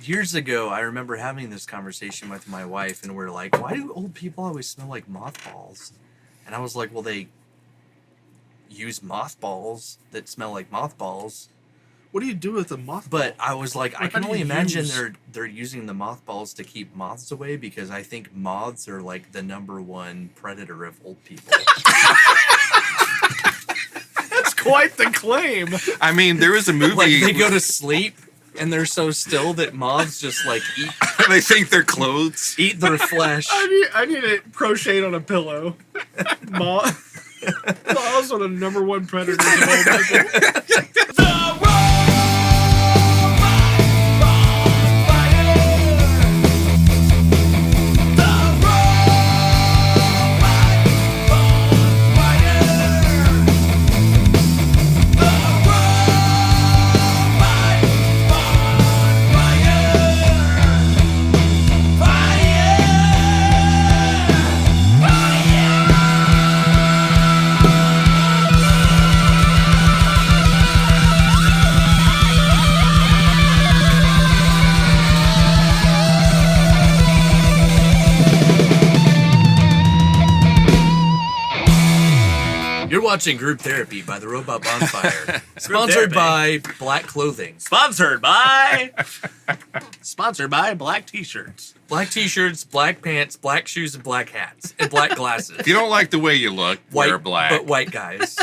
years ago, I remember having this conversation with my wife, and we're like, "Why do old people always smell like mothballs?" And I was like, "Well, they use mothballs that smell like mothballs." What do you do with a mothball? But I was like, I Like, how can do only you imagine use- they're using the mothballs to keep moths away, because I think moths are like the number one predator of old people. That's quite the claim. I mean, there was a movie. Like they go to sleep and they're so still that moths just like They think they're clothes. eat their flesh. I need it crocheted on a pillow. Moths are the number one predators of old people. You're watching Group Therapy by the Robot Bonfire, sponsored by Black Clothing, Sponsored by black t-shirts. black T-shirts, black pants, black shoes, and black hats, and black glasses. If you don't like the way you look, wear black. But white guys.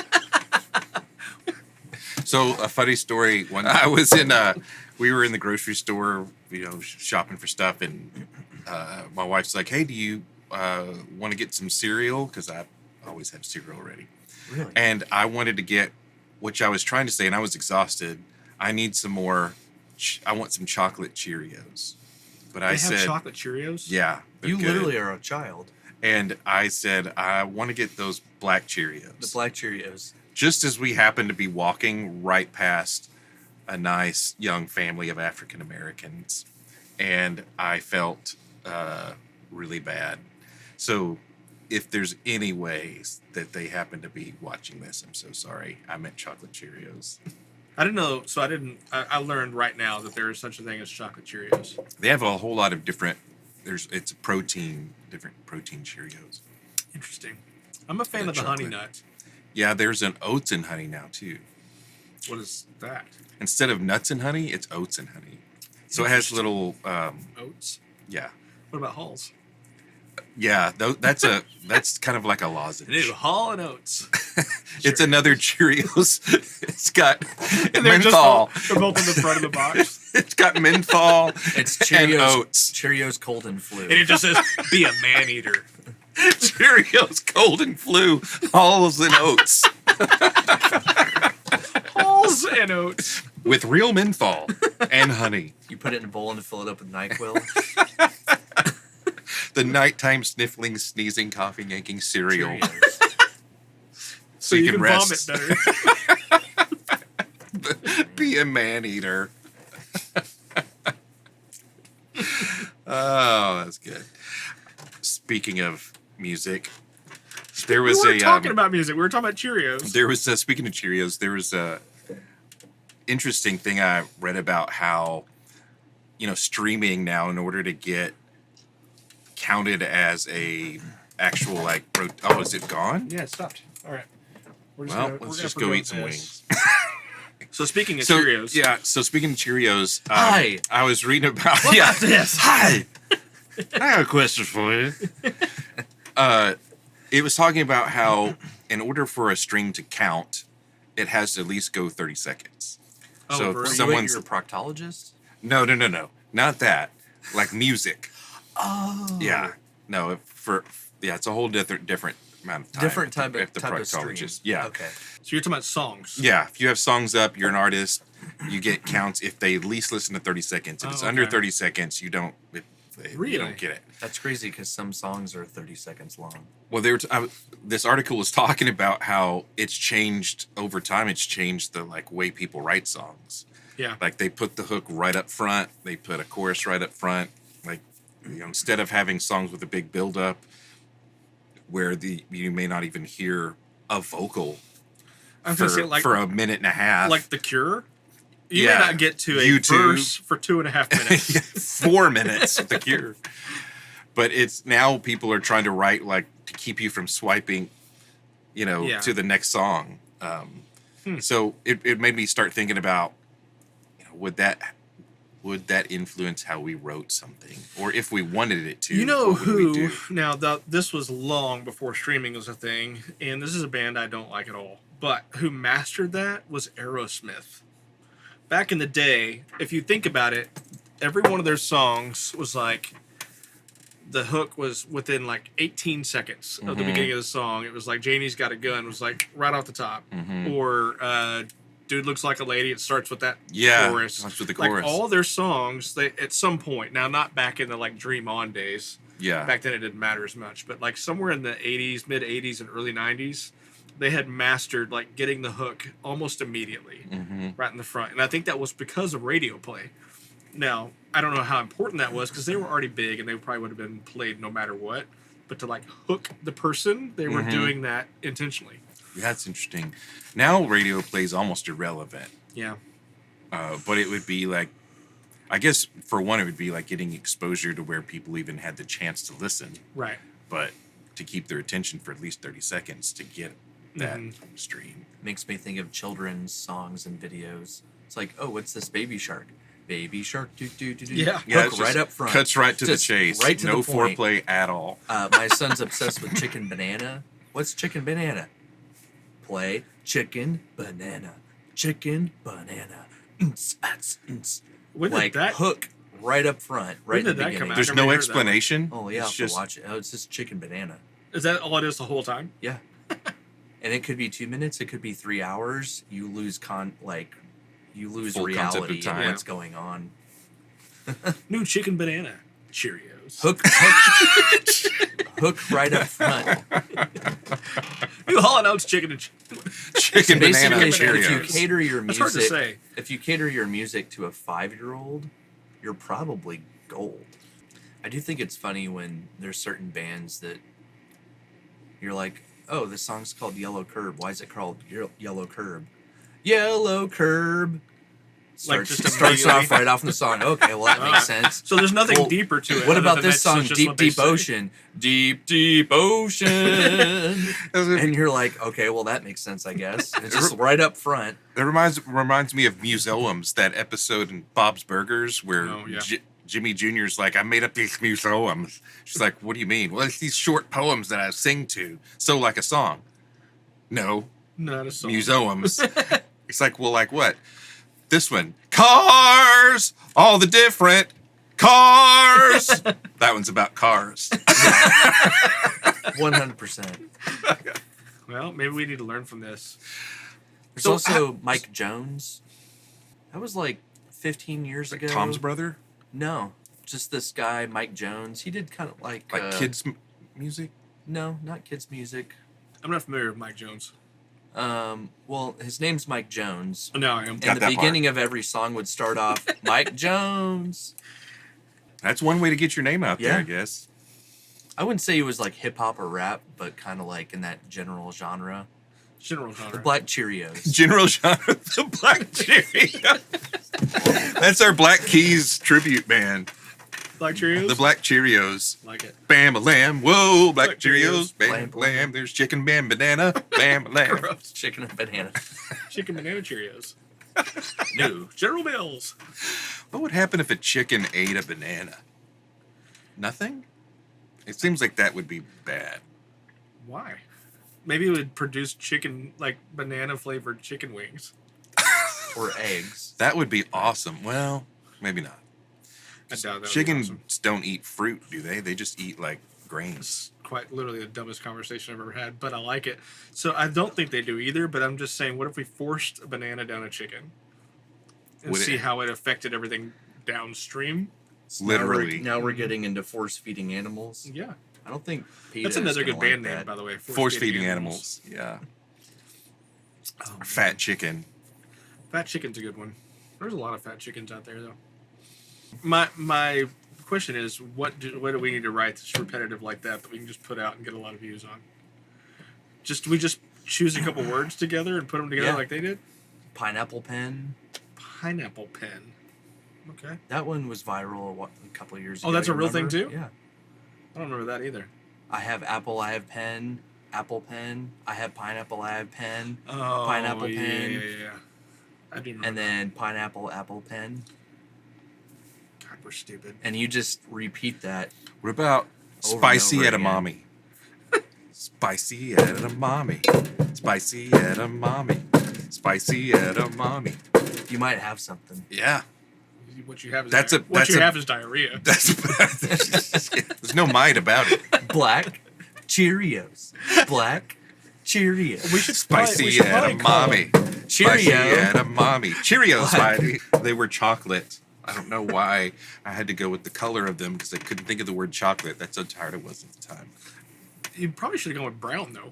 So a funny story. When I was we were in the grocery store, shopping for stuff, and my wife's like, "Hey, do you want to get some cereal?" Because I always have cereal ready. Really? And I wanted to get, which I was trying to say, and I was exhausted. I need some more. I want some chocolate Cheerios. But I They said, have chocolate Cheerios? "Yeah, they're You good." literally are a child. And I said, "I want to get those black Cheerios." The black Cheerios. Just as we happened to be walking right past a nice young family of African Americans, and I felt really bad. So if there's any ways that they happen to be watching this, I'm so sorry. I meant chocolate Cheerios. I didn't know, so I learned right now that there is such a thing as chocolate Cheerios. They have a whole lot of different, it's different protein Cheerios. Interesting. I'm a fan Yeah, of the honey chocolate. nut. Yeah, there's an oats and honey now too. What is that? Instead of nuts and honey, it's oats and honey. So it has little, Oats? yeah. What about Halls? Yeah, that's kind of like a lozenge. It is Hall and Oats. It's another Cheerios. It's got And they're menthol. they're both in the front of the box. It's got menthol It's and Cheerios. oats. Cheerios cold and flu. And it just says, be a man eater. Cheerios, cold and flu, Halls and oats Halls and Oats. with real menthol and honey. You put it in a bowl and fill it up with NyQuil. The nighttime sniffling, sneezing, coughing, yanking cereal. Cheerios. So you can vomit rest. better. Be a man eater. Oh, that's good. Speaking of music, there We was weren't a talking about music. We were talking about Cheerios. there was speaking of Cheerios, there was a interesting thing I read about how streaming now, in order to get counted as a actual oh, is it gone? Yeah, it stopped. All right. We're Well, we're let's gonna just forgo go eat some this. wings. So speaking of So Cheerios. yeah, so speaking of Cheerios, Hi. I was reading about What about this? Hi, I got a question for you. It was talking about how in order for a string to count, it has to at least go 30 seconds. Oh, So for if real? someone's You're a proctologist? no, not that, like music. Oh. Yeah, no, it's a whole different amount of time. Different type if the of stream. proctologist. Yeah, Okay. So you're talking about songs. yeah. If you have songs up, you're an artist. You get counts if they at least listen to 30 seconds. If it's under okay. 30 seconds, you don't. You Really? don't get it. That's crazy because some songs are 30 seconds long. Well, this article was talking about how it's changed over time. It's changed the way people write songs. Yeah. Like they put the hook right up front. They put a chorus right up front. Instead of having songs with a big build up, where you may not even hear a vocal I'm gonna say for a minute and a half. like The Cure. You may not get to a YouTube. verse for 2.5 minutes. 4 minutes with The Cure. But it's now people are trying to write like to keep you from swiping, to the next song. So it made me start thinking about, would that influence how we wrote something, or if we wanted it to? You know what would we who? do? Now, this was long before streaming was a thing, and this is a band I don't like at all. But who mastered that was Aerosmith. Back in the day, if you think about it, every one of their songs was like, the hook was within like 18 seconds of the beginning of the song. It was like Janie's Got a Gun was like right off the top. Or Dude Looks Like a Lady. It starts with that chorus. Starts with the chorus. Like all their songs, they at some point, now not back in the like Dream On days. Yeah. Back then it didn't matter as much. But like somewhere in the 80s, mid 80s and early 90s, they had mastered like getting the hook almost immediately right in the front. And I think that was because of radio play. Now, I don't know how important that was because they were already big and they probably would have been played no matter what. But to like hook the person, they were doing that intentionally. Yeah, that's interesting. Now radio play is almost irrelevant. Yeah. But it would be like, I guess for one, it would be like getting exposure to where people even had the chance to listen. Right. But to keep their attention for at least 30 seconds to get that stream. Makes me think of children's songs and videos. It's like, oh, what's this Baby Shark? Baby Shark, do do do do. Yeah. Hook right up front. Cuts right to the Just chase. right to no the point. foreplay at all. My son's obsessed with Chicken Banana. What's Chicken Banana? Play Chicken Banana. Chicken Banana. When did Like that hook right up front, right When in did the that beginning. come out? There's I've no never heard that one. explanation. Oh yeah, I'll It's have just to watch it. Oh, it's just Chicken Banana. Is that all it is the whole time? Yeah. And it could be 2 minutes. It could be 3 hours. You lose full concept of reality of time. what's going on. New Chicken Banana. Cheerios. Hook right up front. New Hall & Oates chicken and Chicken banana Basically, if you Cheerios. cater your That's hard to music, say. if you cater your music to a 5-year-old, you're probably gold. I do think it's funny when there's certain bands that you're like, oh, this song's called Yellow Curb. Why is it called Yellow Curb? Yellow Curb. Starts immediately. off right off in the song. Okay, well, that makes sense. So there's nothing Well, deeper to it. What other about than this that's song, just Deep what they Deep say. Ocean? Deep Deep Ocean. And you're like, okay, well, that makes sense, I guess. It's just right up front. It reminds me of Museums, that episode in Bob's Burgers where Oh, yeah. Jimmy Jr.'s like, I made up these museums. She's like, what do you mean? Well, it's these short poems that I sing to. So like a song. No, Not a song. museums. It's like, well, like what? This one. Cars! All the different cars! That one's about cars. 100%. Well, maybe we need to learn from this. There's So, also Mike Jones. That was like 15 years ago. Tom's brother? No, just this guy, Mike Jones. He did kind of like Kids music? No, not kids music. I'm not familiar with Mike Jones. Well, his name's Mike Jones. No, I am. Got And the that beginning of every song would start off Mike Jones. That's one way to get your name out there, Yeah. I guess. I wouldn't say he was like hip hop or rap, but kind of like in that general genre. General The genre. Black Cheerios. General genre, the Black Cheerios. That's our Black Keys tribute band. Black Cheerios? The Black Cheerios. Like it. Bam-a-lam, whoa, Black Black Cheerios. Cheerios. Bam-a-lam, there's chicken, bam, banana, bam-a-lam. Gross. Chicken and banana. Chicken Banana Cheerios. New General Mills. What would happen if a chicken ate a banana? Nothing? It seems like that would be bad. Why? Maybe it would produce chicken, like banana flavored chicken wings. Or eggs. That would be awesome. Well, maybe not. I doubt that would be Chickens awesome. don't eat fruit, do they? They just eat like grains. Quite literally the dumbest conversation I've ever had, but I like it. So I don't think they do either, but I'm just saying, what if we forced a banana down a chicken and Would it- see how it affected everything downstream? So Literally. Now we're getting into force feeding animals. Yeah. I don't think PETA That's another is good gonna band like name, that. by the way. Force feeding animals. Yeah. Oh, Fat chicken. Fat chicken's a good one. There's a lot of fat chickens out there, though. My question is, what do we need to write that's repetitive like that we can just put out and get a lot of views on? We just choose a couple words together and put them together Yeah. like they did? Pineapple pen. pineapple pen. Okay. That one was viral a couple of years ago. Oh, that's you a real thing remember? too? Yeah. I don't remember that either. I have apple, I have pen, apple pen. I have pineapple, I have pen, Oh, pineapple yeah, pen. Yeah. I do remember. And then pineapple, apple pen. God, we're stupid. And you just repeat that. What about Over spicy and over edamame? Spicy edamame. Spicy edamame. Spicy edamame. You might have something. Yeah. What you have is That's diarrhea. There's no might about it. Black Cheerios. Black Cheerios. We should Spicy probably call edamame. Spicy Cheerio. edamame. Cheerios, Black. Spidey. They were chocolate. I don't know why I had to go with the color of them because I couldn't think of the word chocolate. That's how tired I was at the time. You probably should have gone with brown though.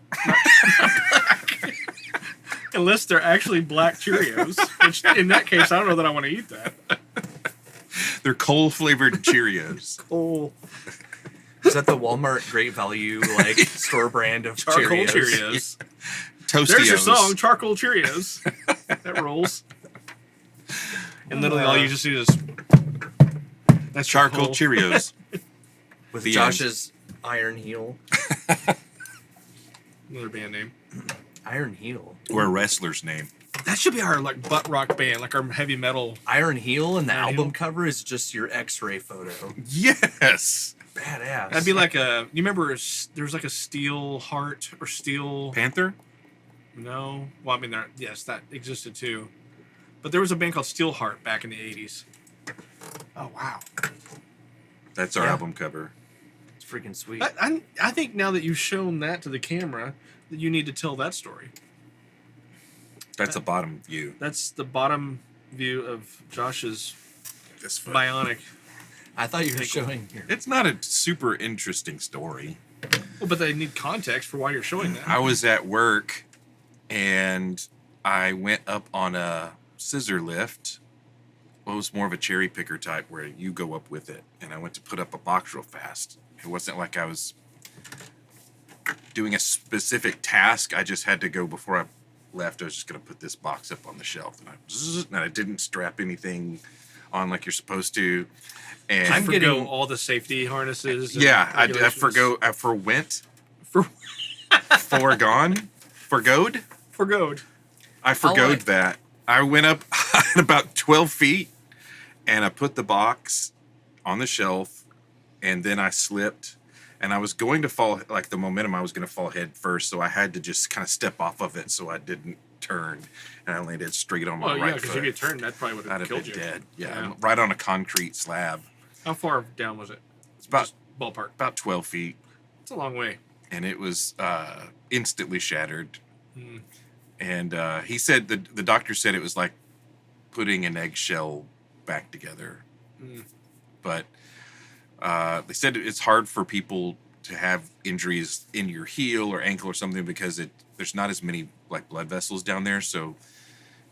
Unless they're actually black Cheerios, which in that case I don't know that I want to eat that. They're coal flavored Cheerios. Oh. Is that the Walmart Great Value like store brand of Charcoal Cheerios? Cheerios. Toastios. There's your song, Charcoal Cheerios. That rolls. And literally all you just do is that's Charcoal Cheerios. With The Josh's Iron Heel. Another band name. Iron Heel. Or a wrestler's name. That should be our like butt rock band, like our heavy metal. Iron Heel, and the Iron album Heel? cover is just your X-ray photo. Yes. Badass. That'd be like a. You remember there's like a Steel Heart or Steel? Panther? No. Well, I mean, yes, that existed too. But there was a band called Steel Heart back in the '80s. Oh wow. That's our Yeah. album cover. It's freaking sweet. I think now that you've shown that to the camera, that you need to tell that story. That's the bottom view. That's the bottom view of Josh's This foot. bionic. I thought you were showing here. It's not a super interesting story. Well, but they need context for why you're showing that. I was at work and I went up on a scissor lift. Well, it was more of a cherry picker type where you go up with it. And I went to put up a box real fast. It wasn't like I was doing a specific task. I just had to go before I left. I was just going to put this box up on the shelf. And I didn't strap anything on like you're supposed to. And I forgo all the safety harnesses. and yeah, I regulations. forgo. I forwent. For- Foregone. Forgoed. Forgoed. I forgoed that. I went up about 12 feet and I put the box on the shelf and then I slipped and I was going to fall, like the momentum, I was going to fall head first. So I had to just kind of step off of it so I didn't turn and I landed straight on my Well, yeah, right because foot. if you turned, that probably would I'd have have killed been you. dead. Yeah, Yeah. right on a concrete slab. How far down was it? It's about Just ballpark. about 12 feet It's a long way. and it was instantly shattered. Hmm. And he said the doctor said it was like putting an eggshell back together. Mm. But they said it's hard for people to have injuries in your heel or ankle or something because there's not as many like blood vessels down there, so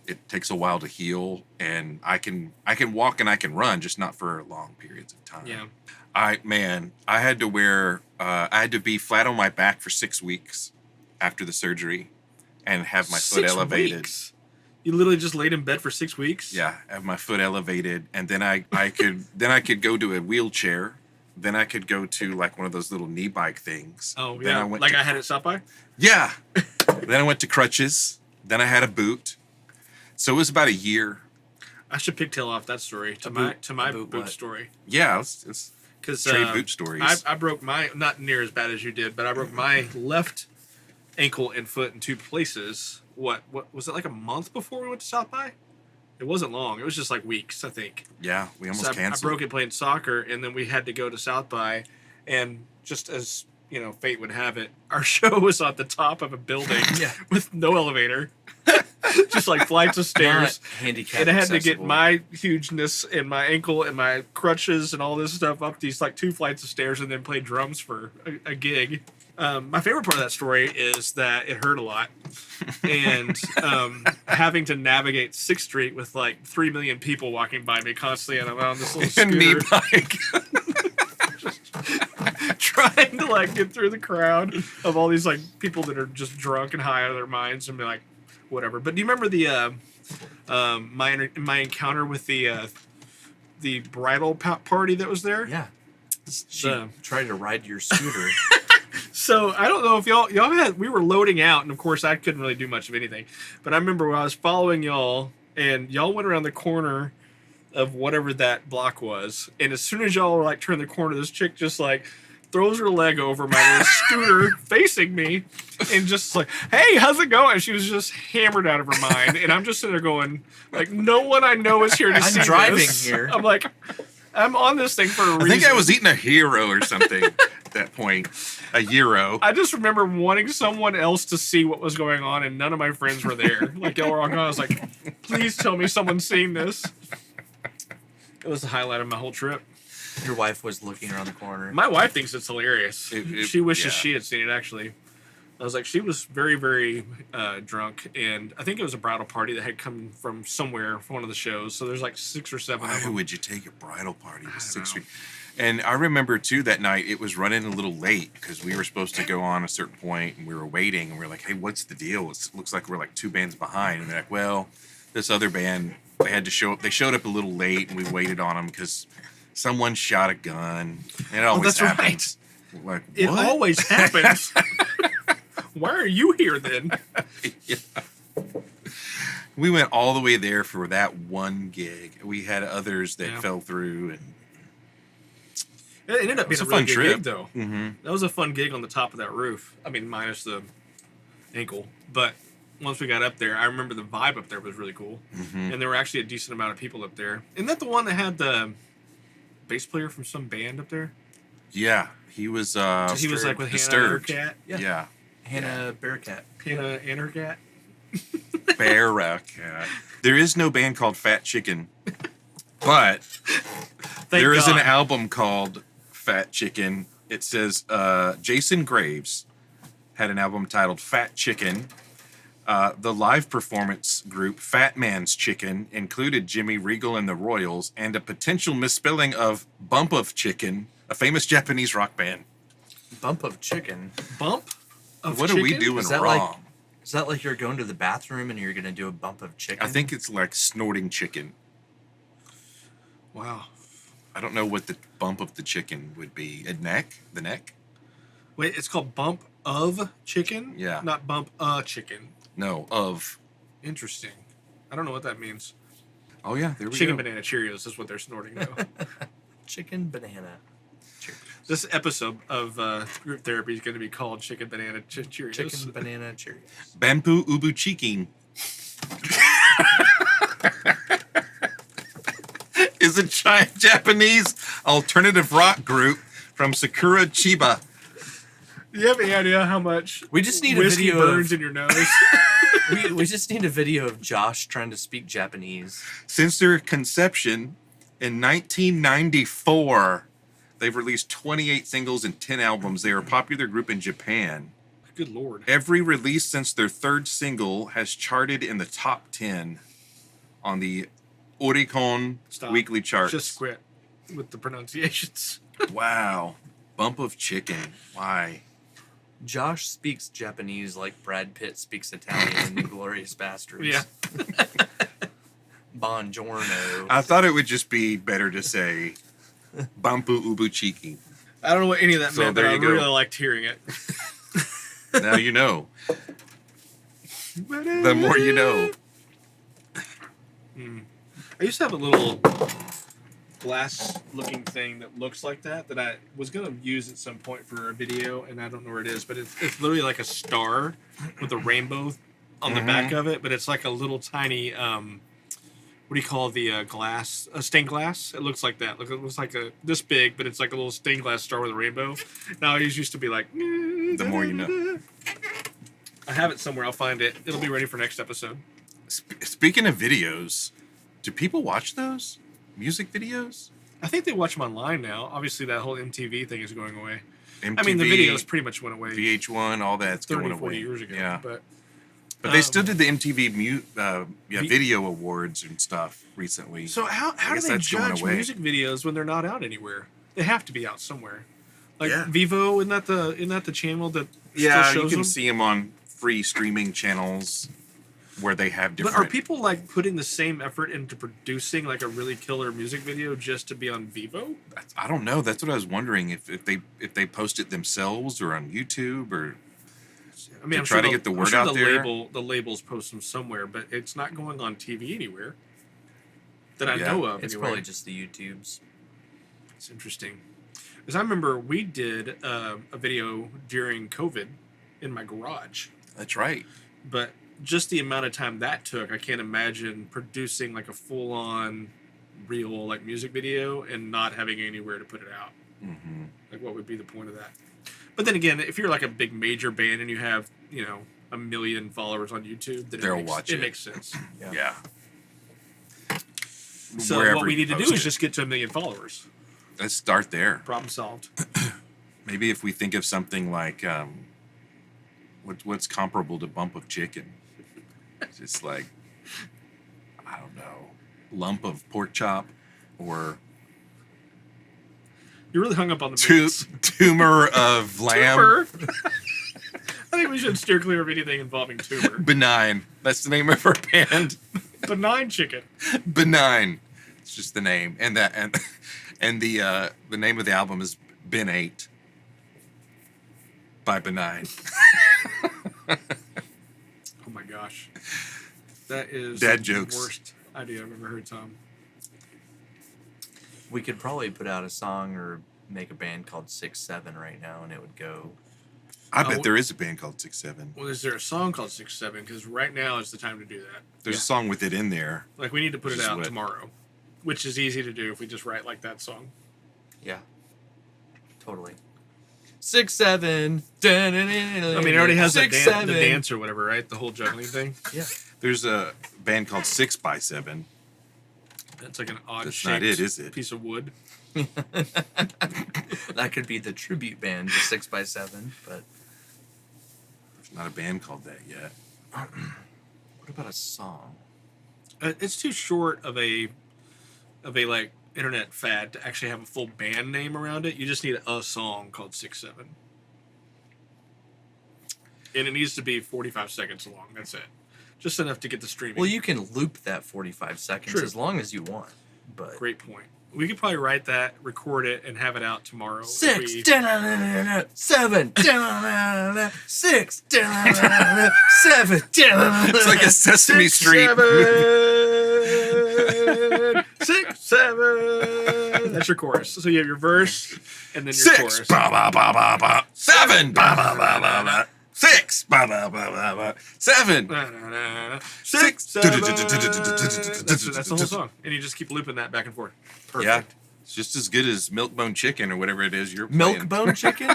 it takes a while to heal. And I can walk and I can run, just not for long periods of time. Yeah. I had to wear I had to be flat on my back for 6 weeks after the surgery and have my foot 6 elevated. weeks? You literally just laid in bed for 6 weeks? Yeah, have my foot elevated, and then I could go to a wheelchair. Then I could go to like one of those little knee bike things. Oh, Then yeah. I went Like to, I had at South by? yeah. Then I went to crutches. Then I had a boot. So it was about a year. I should pigtail off that story to A my boot- to my a boot boot what? story. Yeah, it's Because trade boot stories. I broke my, not near as bad as you did, but I broke my left ankle and foot in two places. What was it, like a month before we went to South by? It wasn't long. It was just like weeks, I think. Yeah, we almost So I canceled. broke it playing soccer, and then we had to go to South by, and just as you know, fate would have it, our show was on the top of a building Yeah. with no elevator, just like flights of stairs. Not handicap And I had to get accessible. my hugeness and my ankle and my crutches and all this stuff up these like 2 flights of stairs and then play drums for a gig. My favorite part of that story is that it hurt a lot. And having to navigate 6th Street with like 3 million people walking by me constantly, and I'm on this little knee scooter bike. trying to like get through the crowd of all these like people that are just drunk and high out of their minds and be like, whatever. But do you remember the my encounter with the bridal party that was there. Yeah. She tried to ride your scooter. So I don't know if y'all we were loading out, and of course I couldn't really do much of anything. But I remember when I was following y'all, and y'all went around the corner of whatever that block was, and as soon as y'all were like turned the corner, this chick just like throws her leg over my little scooter facing me, and just like, "Hey, how's it going?" She was just hammered out of her mind, and I'm just sitting there going, like, no one I know is here to see I'm driving this. here. I'm like, I'm on this thing for a reason. I think I was eating a hero or something at that point. A gyro. I just remember wanting someone else to see what was going on, and none of my friends were there. Like, y'all were all gone. I was like, please tell me someone's seen this. It was the highlight of my whole trip. Your wife was looking around the corner. My wife thinks it's hilarious. She wishes yeah. she had seen it, actually. I was like, she was very, very drunk, and I think it was a bridal party that had come from somewhere for one of the shows. So there's like 6 or 7 of Why them. would you take a bridal party to 6th know. Street? And I remember too that night it was running a little late because we were supposed to go on a certain point and we were waiting and we were like, "Hey, what's the deal? It looks like we're like 2 bands behind." And they're like, "Well, this other band they had to show up. They showed up a little late and we waited on them because someone shot a gun." And it always that's happens. Like, It what? always happens. Why are you here then? Yeah. We went all the way there for that one gig. We had others that fell through, and It ended up being was a a really fun good trip. gig, though. mm-hmm. That was a fun gig on the top of that roof. I mean, minus the ankle. But once we got up there, I remember the vibe up there was really cool. Mm-hmm. And there were actually a decent amount of people up there. Isn't that the one that had the bass player from some band up there? Yeah, he was. He was like with Hannah Disturbed. and her cat. Yeah. Hannah Bearcat. Hannah and her cat. Bearcat. There is no band called Fat Chicken, but Thank there is an God. album called Fat Chicken. It says Jason Graves had an album titled Fat Chicken. The live performance group Fat Man's Chicken included Jimmy Regal and the Royals and a potential misspelling of Bump of Chicken, a famous Japanese rock band. Bump of chicken. Bump of What are we chicken? doing Is that wrong? Is that like you're going to the bathroom and you're going to do a bump of chicken? I think it's like snorting chicken. Wow. I don't know what the bump of the chicken would be. A neck? The neck? Wait, it's called Bump of Chicken? Yeah. Not Bump a Chicken. No, of. Interesting. I don't know what that means. Oh yeah, there we Chicken go. banana Cheerios is what they're snorting now. Chicken banana. Cheerios. This episode of group therapy is going to be called Chicken Banana Cheerios. Chicken banana Cheerios. Bampu Ubu Chicken is a Japanese alternative rock group from Sakura, Chiba. Do you have any idea how much We just need a whiskey video burns of, in your nose? we just need a video of Josh trying to speak Japanese. Since their conception in 1994, they've released 28 singles and 10 albums. They are a popular group in Japan. Good Lord. Every release since their third single has charted in the top 10 on the Oricon Stop. weekly charts. Just quit with the pronunciations. Wow. Bump of chicken. Why? Josh speaks Japanese like Brad Pitt speaks Italian in Glorious Bastards. Yeah. Buongiorno. I thought it would just be better to say Bampu Ubu Chiki. I don't know what any of that So meant, but there I you go. really liked hearing it. Now you know. The more you know. I used to have a little glass-looking thing that looks like that I was going to use at some point for a video, and I don't know where it is, but it's literally like a star with a rainbow on the back of it, but it's like a little tiny, what do you call the glass? Stained glass? It looks like that. Look, it looks like this big, but it's like a little stained glass star with a rainbow. Now it used to be like... The more you know. I have it somewhere. I'll find it. It'll be ready for next episode. Speaking of videos, do people watch those? Music videos? I think they watch them online now. Obviously, that whole MTV thing is going away. MTV, I mean, the videos pretty much went away VH1, all that's 30, going 40 away. years ago. Yeah. But But they still did the MTV video awards and stuff recently. so how do guess they that's going judge away. music videos when they're not out anywhere? They have to be out somewhere. Like Yeah. Vivo, isn't that the channel that yeah, still you shows can them? see them on free streaming channels. where they have But different. are people like putting the same effort into producing like a really killer music video just to be on Vivo? I don't know. That's what I was wondering if they post it themselves or on YouTube or. I mean, To try to get the word out there? The labels post them somewhere, but it's not going on TV anywhere that I Yeah. know of. It's anyway. probably just the YouTubes. It's interesting. Because I remember we did a video during COVID in my garage, That's right. but just the amount of time that took, I can't imagine producing like a full-on real like music video and not having anywhere to put it out. Mm-hmm. Like, what would be the point of that? But then again, if you're like a big major band and you have, 1 million followers on YouTube, then They'll watch it. makes sense. Yeah. So Wherever what we you need to do post is it. just get to 1 million followers. Let's start there. Problem solved. Maybe if we think of something like what's comparable to bump of chicken, just like I don't know, lump of pork chop or You're really hung up on the meats. tumor of lamb. Tumor. I think we should steer clear of anything involving tumor. Benign. That's the name of our band. Benign chicken. Benign. It's just the name, and the name of the album is Ben 8 by Benign. Oh my gosh, that is Dad the jokes. worst idea I've ever heard, Tom. We could probably put out a song or make a band called 6-7 right now, and it would go. I bet there is a band called 6-7. Well, is there a song called 6-7? Because right now is the time to do that. There's a song with it in there. Like, we need to put it Which is out what- tomorrow, which is easy to do if we just write like that song. Yeah. Totally. 6-7. I I mean, it already has the dance or whatever, right? The whole juggling thing. Yeah. There's a band called 6x7. It's like an odd That's shaped not it, is it? piece of wood. That could be the tribute band to 6x7, but There's not a band called that yet. what about a song? It's too short of a like internet fad to actually have a full band name around it. You just need a song called 6-7. And it needs to be 45 seconds long. That's it. Just enough to get the streaming. Well, you can loop that 45 seconds True. as long as you want. But Great point. We could probably write that, record it, and have it out tomorrow. 6, We- 7, 6, 7. It's like a Sesame Street. 6-7. That's your chorus. So you have your verse and then your 6 chorus. ba ba ba ba ba 7 ba ba ba ba ba 6 ba ba ba ba ba 7 6, 7. That's the whole Six. song, and you just keep looping that back and forth. Perfect. Yeah, it's just as good as milk-bone chicken or whatever it is you're Milk playing. bone chicken?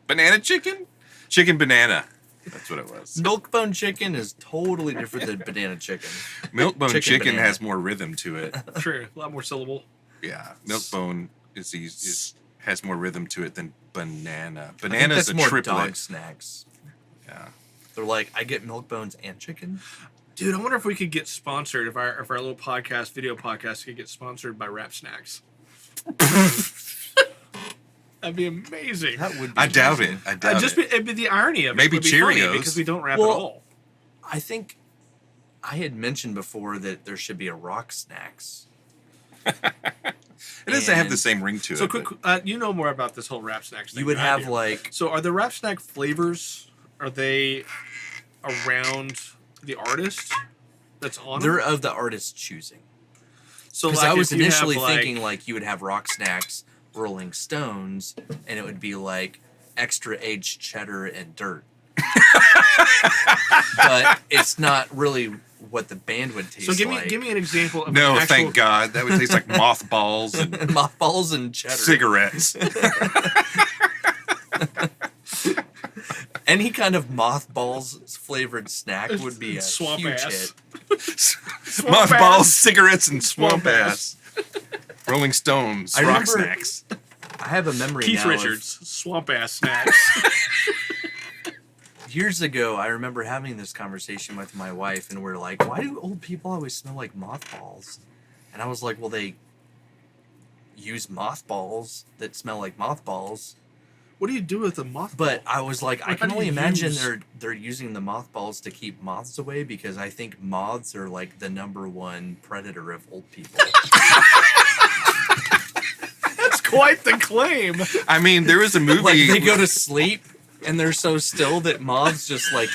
Banana chicken? Chicken banana. That's what it was. Milk bone chicken is totally different than banana chicken. Milk-bone Chicken chicken banana. has more rhythm to it. True. A lot more syllable. Yeah, milk-bone has more rhythm to it than banana. I think Banana's that's a more triplet. dog snacks. Yeah. They're like, I get milk bones and chicken. Dude, I wonder if we could get sponsored, if our little podcast, video podcast, could get sponsored by Rap Snacks. That'd be amazing. That would be I doubt amazing. it. I doubt it. It'd be the irony of it. Maybe would be funny Cheerios. because we don't rap Well, at all. I think I had mentioned before that there should be a rock snacks. It doesn't have the And- same ring to So it. quick, you know more about this whole Rap Snacks thing. You would than I have do. like So are the Rap Snack flavors, are they around the artist that's on they're them? of the artist's choosing. So Because like I was if you have, initially like- thinking like you would have rock snacks, Rolling Stones, and it would be like extra aged cheddar and dirt. But it's not really what the band would taste So give like. me an example of No, an actual, thank God. That would taste like mothballs and Mothballs and cheddar. cigarettes. Any kind of mothballs flavored snack would be a Swamp huge ass. hit. Mothballs, ass. cigarettes, and swamp Swamp ass. Rolling Stones, I rock remember- snacks. I have a memory Keith now. Richards, swamp ass snacks. Years ago, I remember having this conversation with my wife, and we're like, "Why do old people always smell like mothballs?" And I was like, "Well, they use mothballs that smell like mothballs." What do you do with a mothball? But I was like, I How can do only you imagine use- they're using the mothballs to keep moths away, because I think moths are like the #1 predator of old people. That's quite the claim. I mean, there was a movie. Like they go to sleep and they're so still that moths just like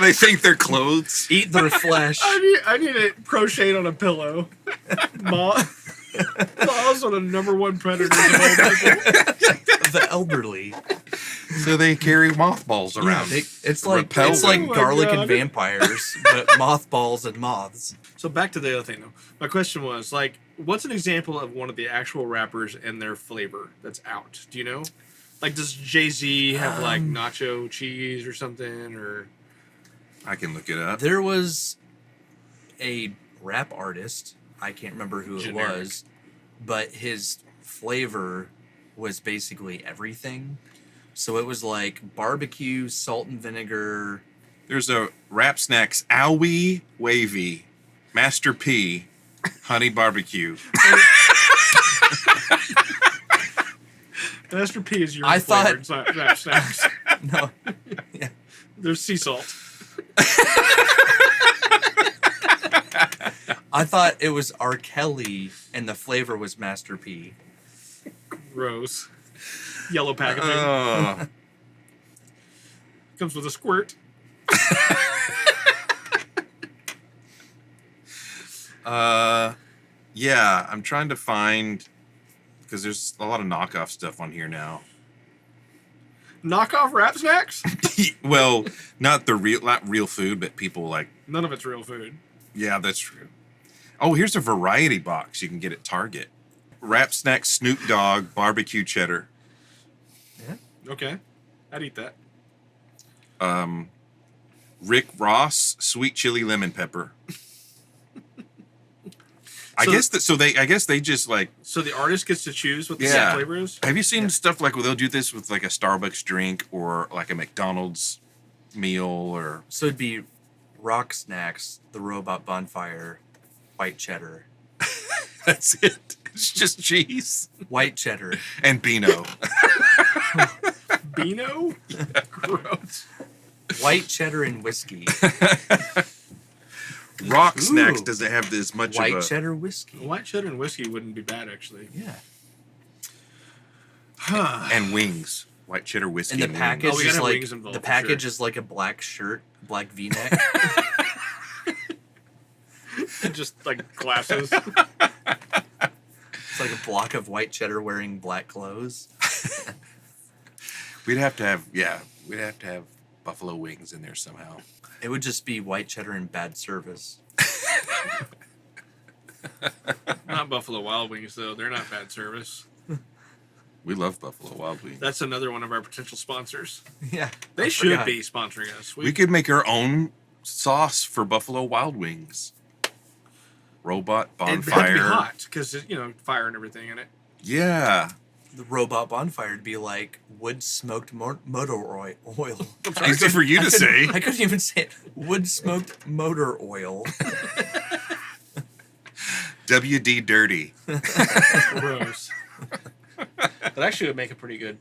They think they're clothes. eat their flesh. I need it crocheted on a pillow. Moths are the #1 predators of old people. The elderly. So they carry mothballs around. It's like Repel it's like them. Oh my garlic and God. vampires, but mothballs and moths. So back to the other thing, though. My question was, like, what's an example of one of the actual rappers and their flavor that's out? Do you know? Like, does Jay-Z have, like, nacho cheese or something? Or I can look it up. There was a rap artist, I can't remember who Generic. it was, but his flavor was basically everything. So it was like barbecue, salt and vinegar. There's a Rap Snacks Owie Wavy Master P Honey Barbecue. Master P is your I thought- flavored rap snacks. No, yeah. There's sea salt. I thought it was R. Kelly and the flavor was Master P. Gross. Yellow packaging. Oh. Comes with a squirt. Yeah, I'm trying to find, because there's a lot of knockoff stuff on here now. Knockoff rap snacks? Well, not real food, but people like, None of it's real food. yeah, that's true. Oh, here's a variety box you can get at Target. Rap Snack Snoop Dogg Barbecue Cheddar. Okay. I'd eat that. Rick Ross Sweet Chili Lemon Pepper. I So- guess they just like, So the artist gets to choose what the Yeah. flavor is? have you seen stuff like where they'll do this with like a Starbucks drink or like a McDonald's meal or So it'd be Rock Snacks, the Robot Bonfire, white cheddar. that's it. It's just cheese White cheddar. and Beano. Beano? Gross. White cheddar and whiskey. Rock Snacks Ooh. doesn't have this much White of a cheddar whiskey. White cheddar and whiskey wouldn't be bad, actually. Yeah. and wings. White cheddar whiskey And the and package Oh, we gotta is have like wings involved, the for package sure. is like a black shirt, black V-neck. Just like glasses. It's like a block of white cheddar wearing black clothes. We'd have to have buffalo wings in there somehow. It would just be white cheddar and bad service. Not Buffalo Wild Wings, though. They're not bad service. We love Buffalo Wild Wings. That's another one of our potential sponsors. Yeah. They I should forgot. be sponsoring us. We could make our own sauce for Buffalo Wild Wings. Robot It'd have to be Bonfire. hot because, fire and everything in it. Yeah. The Robot Bonfire would be like wood smoked motor oil. Easy for you to say. I couldn't even say it. Wood smoked motor oil. WD Dirty. Gross. That actually would make a pretty good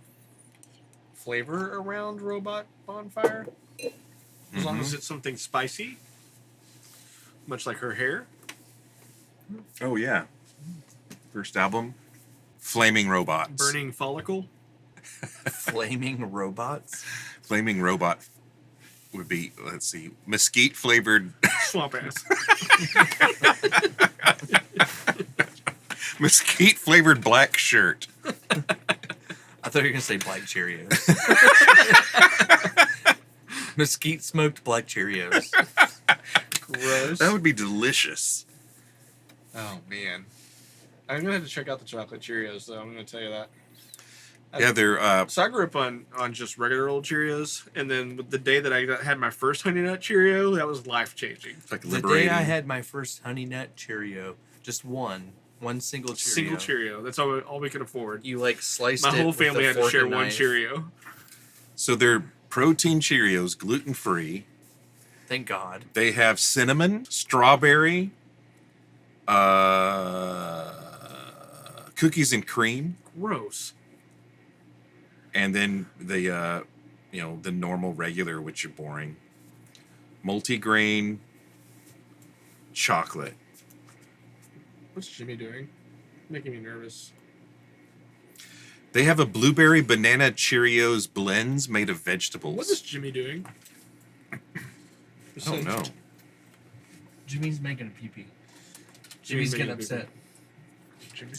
flavor around Robot Bonfire. As long as it's something spicy. Much like her hair. Oh, yeah. First album, Flaming Robots. Burning follicle. Flaming robots. Flaming Robot would be, let's see, mesquite flavored Swamp ass. mesquite flavored black shirt. I thought you were going to say black Cheerios. Mesquite smoked black Cheerios. Gross. That would be delicious. Oh, man. I'm going to have to check out the chocolate Cheerios, though. I'm going to tell you that. Yeah, they're So I grew up on just regular old Cheerios, and then the day that I had my first Honey Nut Cheerio, that was life-changing. like The liberating. day I had my first Honey Nut Cheerio, just one single Cheerio. Single Cheerio. That's all we could afford. You like sliced My it whole with family a had to fork share and one knife. Cheerio. So they're protein Cheerios, gluten free. Thank God. They have cinnamon, strawberry, cookies and cream. Gross. And then the the normal regular, which are boring. Multigrain chocolate. What's Jimmy doing? Making me nervous. They have a blueberry banana Cheerios blends made of vegetables. What is Jimmy doing? I don't know. Jimmy's making a pee-pee. Jimmy's getting upset.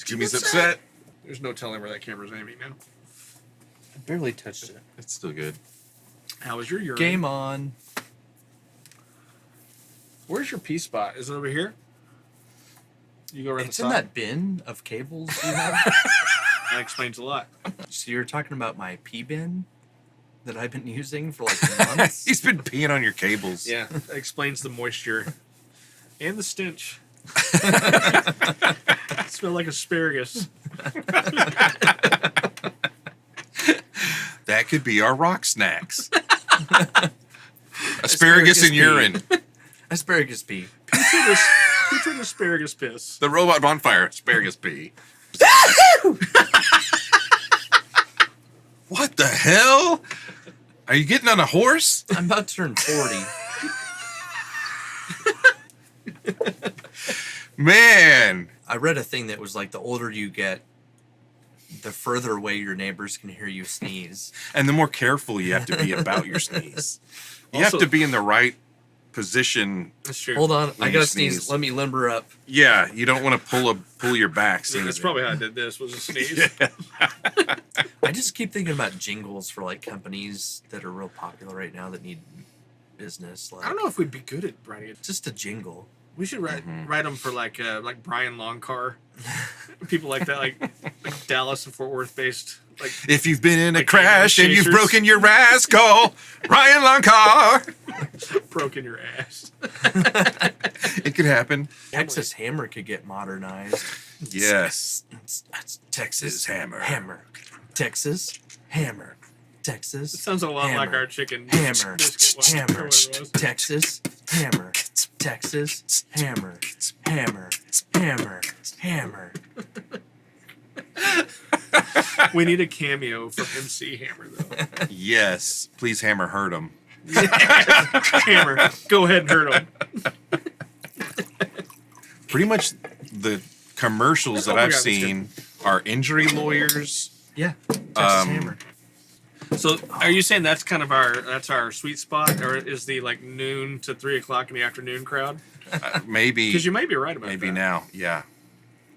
Jimmy's upset. There's no telling where that camera's aiming now. I barely touched it. It's still good. How was your urine? Game on. Where's your pee spot? Is it over here? You go around It's the in side? that bin of cables you have. That explains a lot. So you're talking about my pee bin that I've been using for like months? He's been peeing on your cables. Yeah, that explains the moisture and the stench. Smell like asparagus. That could be our rock snacks. Asparagus and pee. urine. Asparagus pee. Putrid asparagus piss. The Robot Bonfire asparagus pee. What the hell? Are you getting on a horse? I'm about to turn 40. Man. I read a thing that was like the older you get, the further away your neighbors can hear you sneeze. And the more careful you have to be about your sneeze. You Also- have to be in the right position. That's true. Hold on, When I you gotta sneeze. sneeze. Let me limber up. Yeah, you don't want to pull your back. Yeah, sneezing. that's probably how I did this, was a sneeze. I just keep thinking about jingles for like companies that are real popular right now that need business. Like I don't know if we'd be good at writing it. just a jingle. We should write them for like Brian Longcar. People like that, like Dallas and Fort Worth based. Like If you've been in a Like crash and you've chasers. broken your rascal, Ryan Longcar. broken your ass. It could happen. Texas Hammer could get modernized. Yes. It's Texas Hammer. Hammer. Texas Hammer. Texas. It sounds a lot like Hammer. our chicken Hammer. biscuit one, Hammer. whatever it was. Texas Hammer. Texas Hammer. Hammer. Hammer. Hammer. We need a cameo from MC Hammer though. Yes. Please, Hammer, hurt him. Hammer, go ahead and hurt him. Pretty much the commercials that Oh my I've God, that's seen are injury lawyers. Yeah. Texas Hammer. So, are you saying that's kind of our sweet spot, or is the like noon to 3 o'clock in the afternoon crowd? Maybe. Because you might be right about Maybe that. now. Yeah.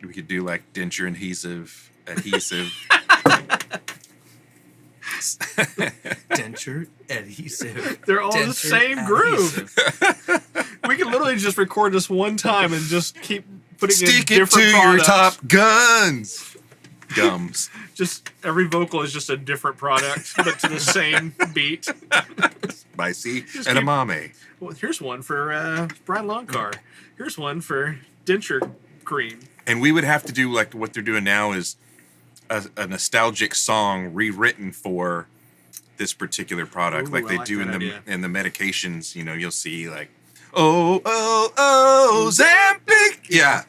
We could do like denture adhesive. Denture adhesive. They're all the Denture same groove. adhesive. We can literally just record this one time and just keep putting Stick in it different to your products. top guns. Gums. Just every vocal is just a different product, but to the same beat. Spicy Just and keep- amame. Well, here's one for Brian Longcar. Here's one for denture cream. And we would have to do like what they're doing now is a nostalgic song rewritten for this particular product, Ooh, like I they like do that in the idea. medications. You know, you'll see like, oh, Zampic. Yeah.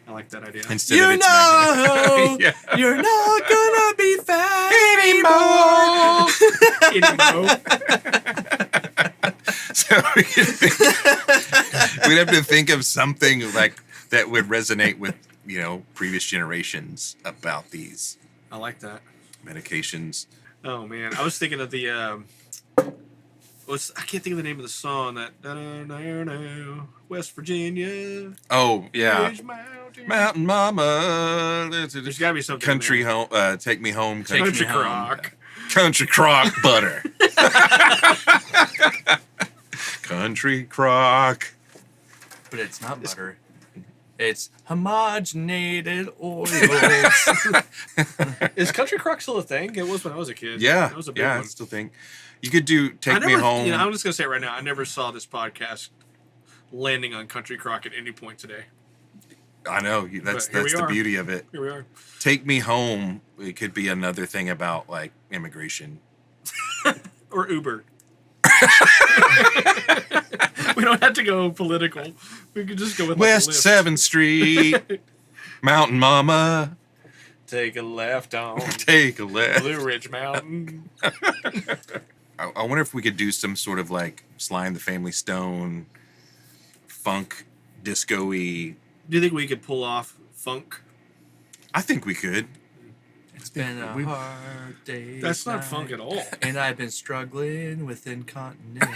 I like that idea. Instead You of it's know, yeah. you're not gonna be fat Anymore. So we'd have to think of something like that would resonate with, previous generations about these I like that. medications. Oh man, I was thinking of the I can't think of the name of the song that West Virginia. Oh, yeah. Ridge Mountain. Mountain Mama. There's gotta be something. Country in there. home. Take me home. Take Country me home. Crock. Country Crock butter. Country Crock. But it's not butter. It's homogenated oils. Is Country Crock still a thing? It was when I was a kid. Yeah. That was a big Yeah, I one. still think. You could do Take Me Home. I'm just gonna say it right now. I never saw this podcast landing on Country Crock at any point today. I know. That's But here we the are. beauty of it. Here we are. Take Me Home. It could be another thing about like immigration. Or Uber. We don't have to go political. We could just go with like, West a list. 7th Street. Mountain Mama. Take a left on Take a left. Blue Ridge Mountain. I wonder if we could do some sort of like Sly and the Family Stone, funk, disco-y. Do you think we could pull off funk? I think we could. It's been a hard day. That's not funk at all. And I've been struggling with incontinence.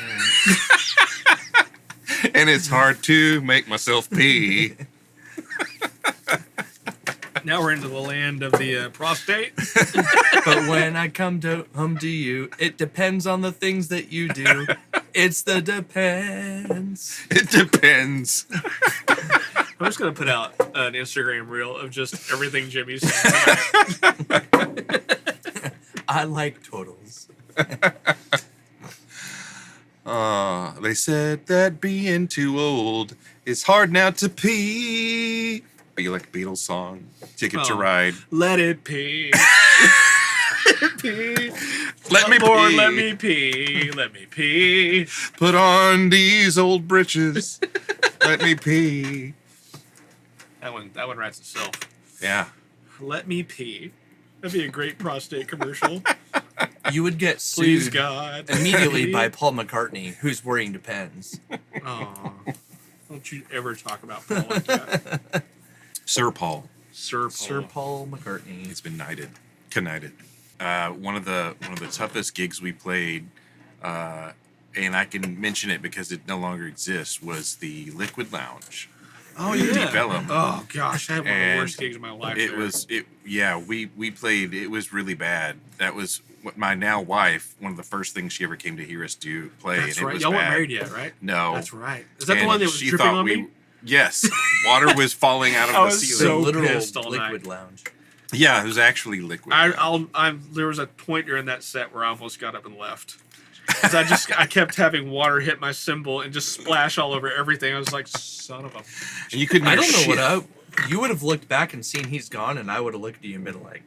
And it's hard to make myself pee. Now we're into the land of the prostate. But when I come to you, it depends on the things that you do. It's the depends. It depends. I'm just gonna put out an Instagram reel of just everything Jimmy said. I like totals. They said that being too old is hard now to pee. You like a Beatles song? Ticket to Ride. Let it pee. Pee. Let me Lord, pee. let me pee. Let me pee. Put on these old britches. Let me pee. That one writes itself. Yeah. Let me pee. That'd be a great prostate commercial. You would get Please, sued God. immediately by Paul McCartney, who's wearing Depends. Oh, don't you ever talk about Paul like that. Sir Paul. Sir Paul. Sir Paul McCartney. He's been knighted. One of the toughest gigs we played, and I can mention it because it no longer exists, was the Liquid Lounge. Oh in yeah. Deep Ellum. Oh gosh, I had one of the And worst gigs of my life. It there. was we played. It was really bad. That was what my now wife. One of the first things she ever came to hear us play. That's and it right. was Y'all weren't bad. married yet, right? No. That's right. Is that the And one that was she dripping thought on me? Yes, water was falling out of I the was ceiling. so literal pissed all Liquid night. Lounge. Yeah, it was actually liquid. There was a point during that set where I almost got up and left. 'Cause I kept having water hit my cymbal and just splash all over everything. I was like, son of a. and you couldn't I hear don't know shit. you would have looked back and seen he's gone, and I would have looked at you and been like,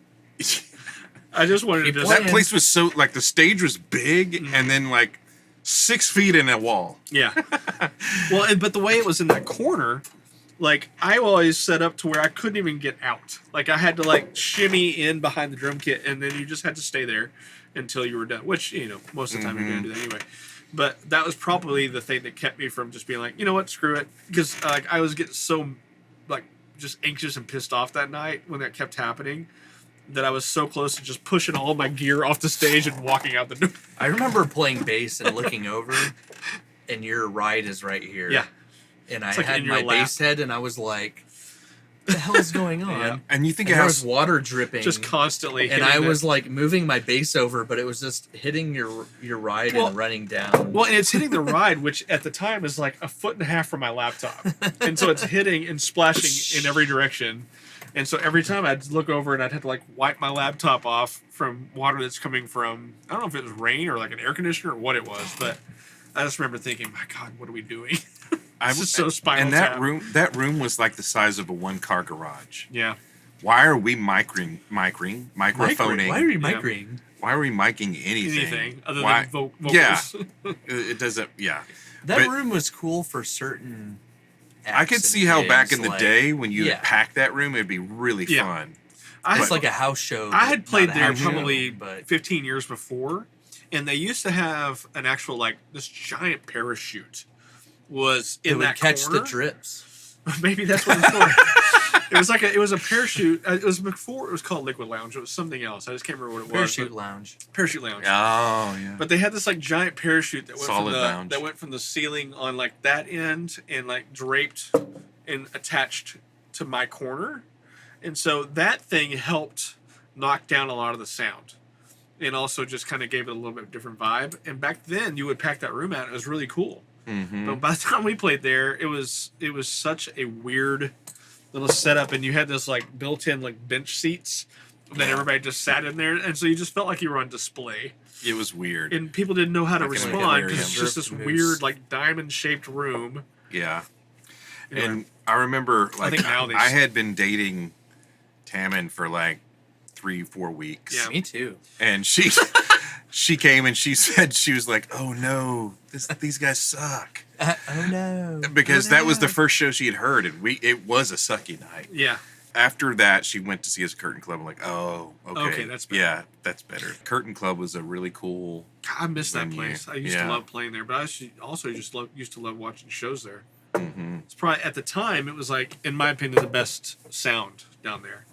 I just wanted to Keep just. That place was so like the stage was big and then like 6 feet in a wall. Yeah. Well, but the way it was in that corner, like I always set up to where I couldn't even get out. Like I had to like shimmy in behind the drum kit, and then you just had to stay there until you were done. Which most of the time you're gonna do that anyway. But that was probably the thing that kept me from just being like, you know what, screw it, because like I was getting so like just anxious and pissed off that night when that kept happening. That I was so close to just pushing all my gear off the stage and walking out the door. I remember playing bass and looking over, and your ride is right here. Yeah. And I It's like had in your my lap. bass head, and I was like, what the hell is going on? Yeah. And you think And it there has was water dripping. Just constantly. and hitting I the- was like moving my bass over, but it was just hitting your ride Well- and running down. Well, and it's hitting the ride, which at the time is like 1.5 feet from my laptop. And so it's hitting and splashing in every direction. And so every time I'd look over and I'd have to like wipe my laptop off from water that's coming from, I don't know if it was rain or like an air conditioner or what it was, but I just remember thinking, my God, what are we doing? This is so Spinal And Tap. that room was like the size of a 1-car garage. Yeah. Why are we microphoning? Why are you microing? Why are we miking anything? Anything other Why- than vocals. Yeah. It doesn't. Yeah. That But- room was cool for certain I could acts see and how back gigs, in the like- day when you Yeah. pack that room, it'd be really Yeah. fun. It's like a house show. I but had played not a there house show, probably but 15 years before, and they used to have an actual like this giant parachute was it in would that catch corner. the drips. Maybe that's what it's for. It was a parachute. It was before it was called Liquid Lounge. It was something else. I just can't remember what it was. Parachute lounge. Parachute Lounge. Oh yeah. But they had this like giant parachute that went Solid from lounge. that went from the ceiling on like that end and like draped and attached to my corner, and so that thing helped knock down a lot of the sound, and also just kind of gave it a little bit different vibe. And back then, you would pack that room out. It was really cool. Mm-hmm. But by the time we played there, it was such a weird little setup, and you had this like built-in like bench seats that everybody just sat in there, and so you just felt like you were on display. It was weird. And people didn't know how to Like an respond because it's aquarium. just this Moose. weird, like diamond-shaped room. Yeah. Anyway, And I remember, like, think now they- I had been dating Tammin for like 3-4 weeks. Yeah. Me too. And she came and she said, she was like, "Oh no, these guys suck." Oh no. Because Oh, that was the no. first show she had heard, and it was a sucky night. yeah, after that, she went to see us at Curtain Club. I'm like, oh, okay. Okay, that's better. Yeah, that's better. Curtain Club was a really cool. God, I miss that venue. place. I used to Yeah. love playing there, but also used to love watching shows there. Hmm. It's probably at the time it was like, in my opinion, the best sound down there.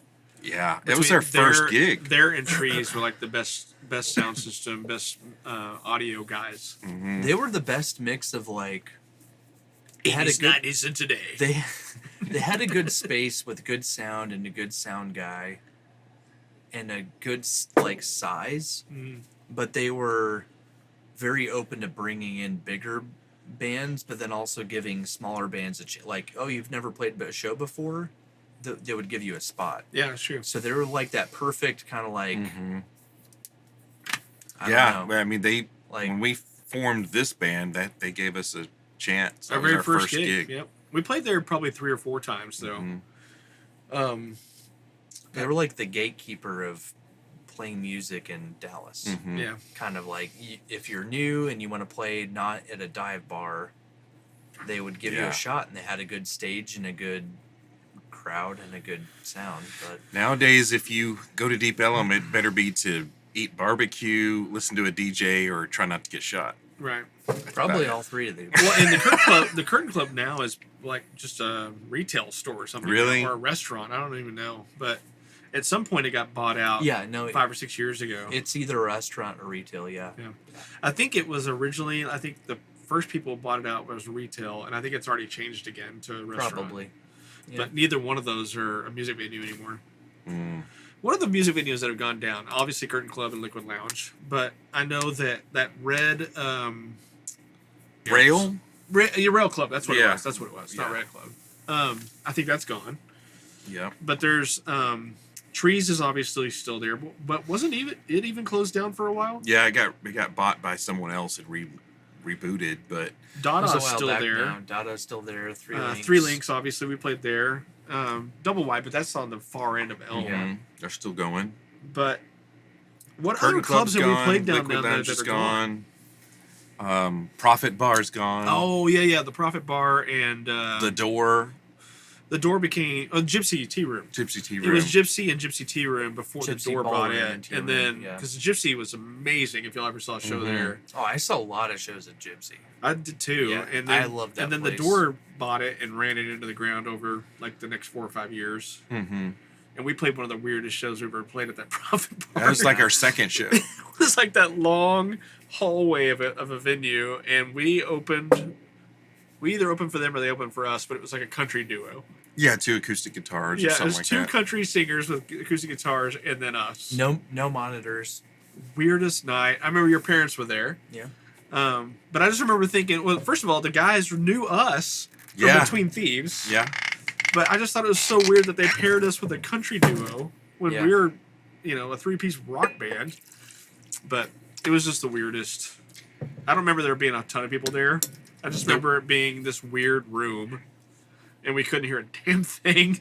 Yeah, it was Between our first gig. There and Trees were like the best sound system, best audio guys. Hmm. They were the best mix of like. They had a 80s, good. 90s, and today. They had a good space with good sound and a good sound guy, and a good like size. Mm. But they were very open to bringing in bigger bands, but then also giving smaller bands like, oh, you've never played a show before, they would give you a spot. Yeah, it's true. So they were like that perfect kind of like. Hmm. I Yeah, don't know, I mean they like when we formed this band, that they gave us a chance. That Our was very our first gig. Yep. We played there probably 3 or 4 times though. Mhm. they were like the gatekeeper of playing music in Dallas. Mhm. Yeah. Kind of like if you're new and you want to play not at a dive bar, they would give you Yeah. a shot, and they had a good stage and a good crowd and a good sound. But Nowadays, if you go to Deep Ellum, it better be to eat barbecue, listen to a DJ, or try not to get shot. Right. probably about all three of them. Well, and the Curtain Club now is like just a retail store or something. Really? Or a restaurant. I don't even know. But at some point it got bought out. Yeah, no, 5 or 6 years ago. it's either a restaurant or retail. Yeah. I think it was originally. I think the first people bought it out was retail, and I think it's already changed again to a restaurant. Probably. Yeah. But neither one of those are a music venue anymore. Mm. One of the music venues that have gone down, obviously Curtain Club and Liquid Lounge, but I know that Red Rail? Rail Club, that's what it Yeah. was. That's what it was. Not Yeah. Red Club. I think that's gone. Yeah. But there's Trees is obviously still there, but wasn't it even closed down for a while? Yeah, it got bought by someone else and rebooted, but It was a Dada's while still back there. now. Dada's still there. Three Three Links, obviously, we played there. Double Wide, but that's on the far end of Elm. Yeah. they're still going. But what Curtain other clubs Club's have gone, we played down Liquid there Lounge that is are gone? gone. Profit Bar's gone. Oh yeah, the Profit Bar and The Door, the Door became Gypsy Tea Room. Gypsy Tea It Room. was Gypsy and Gypsy Tea Room before the Gypsy Door bought Ballroom it, and Tea and Room, then yeah. because Gypsy was amazing. If y'all ever saw a show Mhm. there, Oh, I saw a lot of shows at Gypsy. I did too. Yeah, and then I love that And then place. the Door bought it and ran it into the ground over like the next 4 or 5 years. Mm-hmm. And we played one of the weirdest shows we've ever played at that Profit Bar. That was like our second show. It was like that long hallway of a venue, and we either opened for them or they opened for us, but it was like a country duo. Yeah, 2 acoustic guitars or Yeah, it something was like 2 that. country singers with acoustic guitars, and then us. No monitors. Weirdest night. I remember your parents were there. Yeah. But I just remember thinking, well, first of all, the guys knew us from Yeah. Between Thieves. Yeah. But I just thought it was so weird that they paired us with a country duo when Yeah. we were, a 3-piece rock band. But it was just the weirdest. I don't remember there being a ton of people there. I just Nope. remember it being this weird room, and we couldn't hear a damn thing.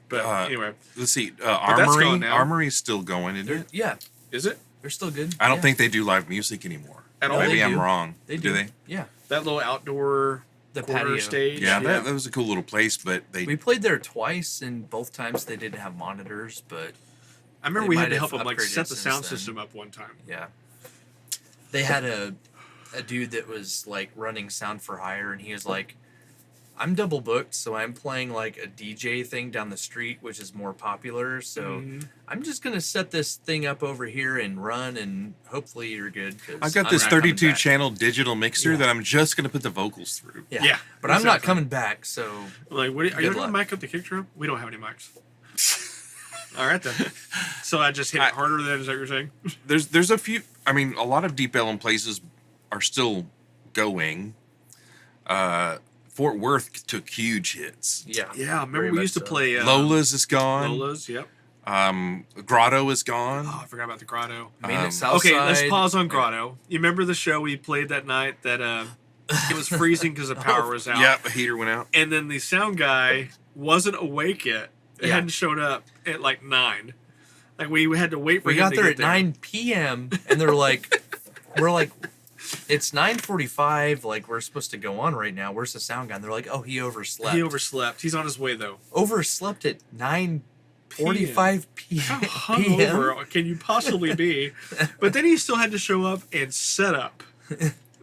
But anyway, Let's see. that's Armory. gone now. Armory's still going, isn't it? Yeah, is it they're still good. I don't Yeah. think they do live music anymore. at No, all? they Maybe I'm do. wrong. They do. they? Yeah. That little outdoor The corner patio stage. Yeah, that was a cool little place, but they We played there twice, and both times they didn't have monitors, but I remember They we had might to have help them like upgraded set the since sound then. system up one time. yeah. They had a dude that was like running sound for hire, and he was like, I'm double booked, so I'm playing like a DJ thing down the street, which is more popular. So Mhm. I'm just gonna set this thing up over here and run, and hopefully you're good. 'Cause I've got I'm this not coming 32 back. channel digital mixer Yeah. that I'm just going to put the vocals through. Yeah, but I'm not exactly. coming back. So I'm like, what are you Good going to luck. mic up the kick drum? We don't have any mics. All right then. So I just hit it harder than is that what you're saying? There's a few. I mean, a lot of Deep Ellum places are still going. Fort Worth took huge hits. yeah, Yeah, I remember very we much used to so. play Lola's is gone. Lola's. Yep. Grotto is gone. Oh, I forgot about the Grotto. I mean, Um, at Southside. Okay, let's pause on Grotto. You remember the show we played that night that it was freezing because the power was out? Yeah, the heater went out. And then the sound guy wasn't awake yet. It Yeah. hadn't showed up at like 9. Like we had to wait for We him got to there get at 9 p.m. and they're like, we're like, It's 9:45. Like we're supposed to go on right now. Where's the sound guy? And they're like, oh, he overslept. He overslept. He's on his way though. Overslept at 9:45 How p.m. hungover can you possibly be? But then he still had to show up and set up.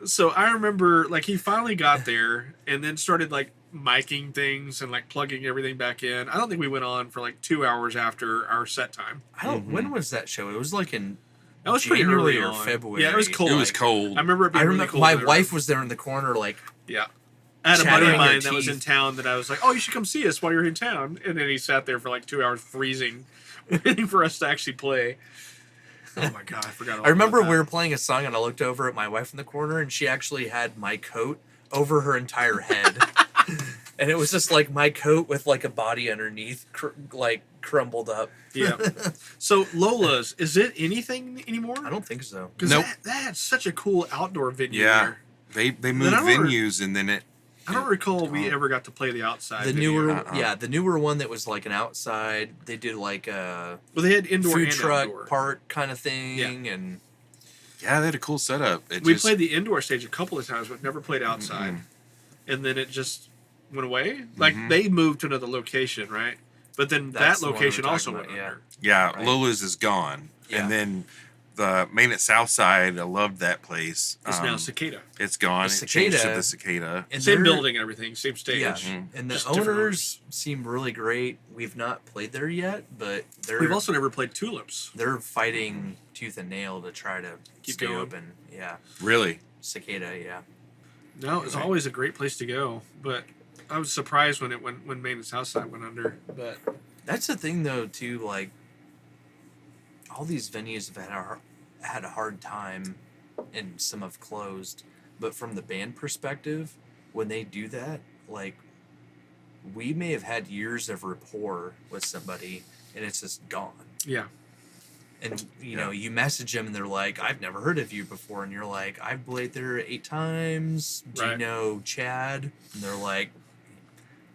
So I remember, like, he finally got there and then started, like, miking things and, like, plugging everything back in. I don't think we went on for, like, 2 hours after our set time. I don't. When was that show? It was like in That was January pretty early or on. February. Yeah, it was cold. It was cold. I remember it being I really remember cold. my there. wife was there in the corner, like, Yeah. I had a buddy chattering of your mine that was teeth. in town that I was like, oh, you should come see us while you're in town. And then he sat there for, like, 2 hours freezing, waiting for us to actually play. Oh, my God. I forgot all I remember about we that. were playing a song and I looked over at my wife in the corner and she actually had my coat over her entire head. And it was just like my coat with like a body underneath, like crumbled up. Yeah. So Lola's, is it anything anymore? I don't think so. Because Nope. that had such a cool outdoor venue Yeah. there. They moved I don't venues and then it. I don't recall we Oh. ever got to play the outside. The venue. newer, Uh-uh. the newer one that was like an outside. They did like a Well, they had indoor food and truck outdoor. part kind of thing, and Yeah, they had a cool setup. It We just, played the indoor stage a couple of times, but never played outside. And then it just went away. Like they moved to another location, right? But then That's that the one we're location talking also about, went yeah. under. Yeah, Right. Lola's is gone. Yeah. And then the main at Southside, I loved that place. It's now Cicada. It's gone. The It changed to Cicada- the Cicada. and Same they're- building and everything, same stage. Yeah, Mhm. and the Just different owners seem really great. We've not played there yet, but they're We've also never played Tulips. they're fighting tooth and nail to try to Keep stay going. open. Yeah, Really? Cicada. Yeah, No, it's Right. always a great place to go. But I was surprised when when Main and Southside went under. But that's the thing though too. Like all these venues have had a hard time, and some have closed. But from the band perspective, when they do that, like we may have had years of rapport with somebody, and it's just gone. yeah, And you Yeah. know, you message them and they're like, "I've never heard of you before," and you're like, "I've played there 8 times. Do you Right. know Chad?" And they're like,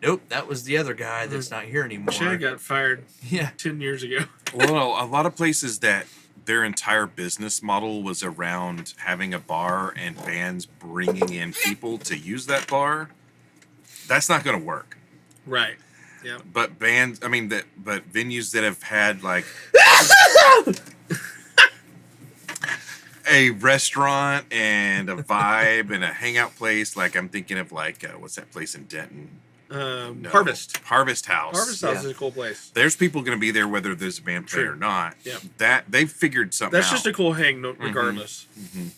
"Nope, that was the other guy that's not here anymore." Chad got fired Yeah, 10 years ago. Well, a lot of places that their entire business model was around having a bar and bands bringing in people to use that bar. That's not going to work. Right. Yeah. But bands, I mean, but venues that have had like a restaurant and a vibe and a hangout place, like I'm thinking of like what's that place in Denton? No. Harvest. Harvest House. Harvest House Yeah. is a cool place. There's people going to be there whether there's a band playing Sure. or not. Yeah. That they've figured something That's out. just a cool hang, regardless. Mhm.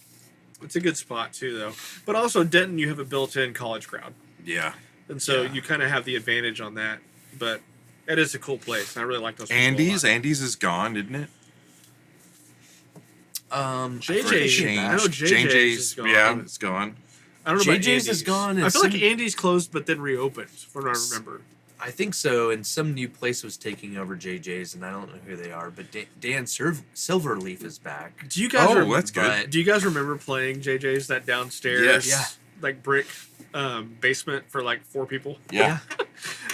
It's a good spot too, though. But also Denton, you have a built-in college crowd, Yeah. and so Yeah. you kind of have the advantage on that. But it is a cool place. And I really like those. people a Andy's lot. is gone, isn't it? JJ's. I know JJ's is gone. Yeah, it's gone. I don't know about JJ's is Andy's. gone, I and feel like some- Andy's closed, but then reopened, from what I remember. I think so. And some new place was taking over JJ's, and I don't know who they are. But Dan Silverleaf is back. Do you guys? Oh, that's good. But Do you guys remember playing JJ's that downstairs, Yes. Yeah. like brick basement for like 4 people? Yeah.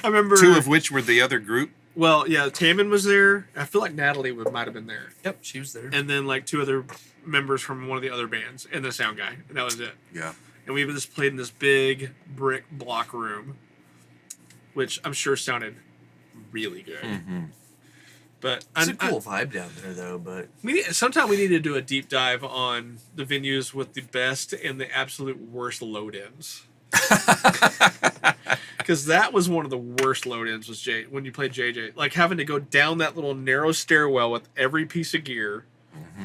I remember 2 of which were the other group. Well, yeah, Tammin was there. I feel like Natalie might have been there, Yep, she was there. and then like 2 other members from one of the other bands, and the sound guy, and that was it. Yeah. And we just played in this big brick block room, which I'm sure sounded really good. Mm-hmm. But It's a cool vibe down there, though. But sometime we need to do a deep dive on the venues with the best and the absolute worst load-ins. Because that was one of the worst load-ins was when you played JJ. Like having to go down that little narrow stairwell with every piece of gear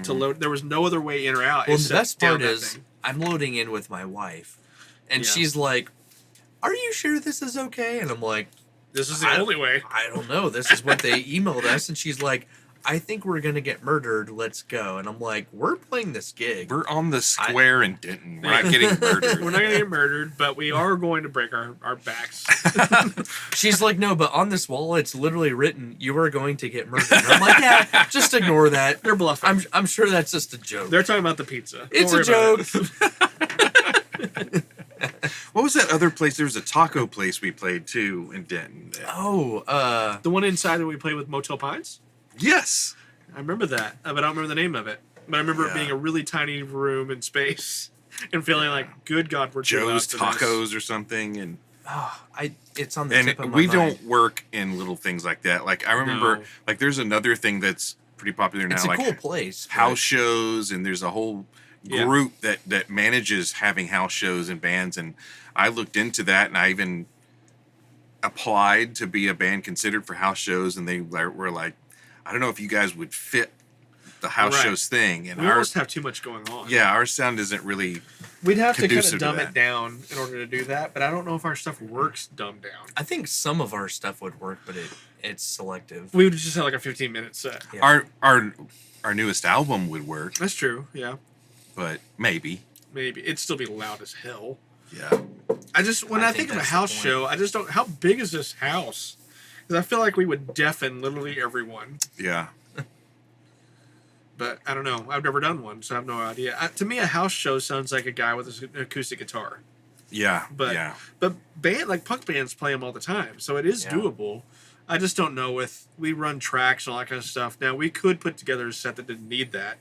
to load. There was no other way in or out. well, the except best down part that is thing. I'm loading in with my wife, and Yeah. she's like, "Are you sure this is okay?" And I'm like, This is the I- only way. "I don't know. This is what they emailed us." And she's like, "I think we're gonna get murdered. Let's go." And I'm like, "We're playing this gig." We're on the square in Denton. We're not getting murdered. We're not going to get murdered, but we are going to break our backs. She's like, "No, but on this wall, it's literally written, you are going to get murdered." And I'm like, "Yeah, just ignore that. They're bluffing. I'm sure that's just a joke." They're talking about the pizza. It's Don't a worry about joke. it. What was that other place? There was a taco place we played too in Denton. Oh, The one inside that we played with Motel Pines? Yes. I remember that, but I don't remember the name of it. But I remember it Yeah. being a really tiny room and space. and feeling like, good God, we're too loud Joe's for this. Tacos or something, and It's on the and tip of my we mind. don't work in little things like that. Like I remember, No. like there's another thing that's pretty popular now, It's a like cool place. house shows, and there's a whole Yeah. group that manages having house shows and bands, and I looked into that, and I even applied to be a band considered for house shows, and they were like, I don't know if you guys would fit the house Right. shows thing, and We our almost have too much going on. our sound isn't really We'd have to kind conducive of to dumb that. it down in order to do that, but I don't know if our stuff works dumbed down. I think some of our stuff would work, but it's selective. We would just have like a 15-minute set. Yeah. our newest album would work, That's true, yeah. but maybe. Maybe. It'd still be loud as hell. Yeah. When I I think think of a that's the house point. show, I just don't, how big is this house? Because I feel like we would deafen literally everyone. Yeah. But I don't know. I've never done one, so I have no idea. To me, a house show sounds like a guy with an acoustic guitar. Yeah. But yeah. but punk bands play them all the time, so it is Yeah. doable. I just don't know if we run tracks and all that kind of stuff. Now we could put together a set that didn't need that,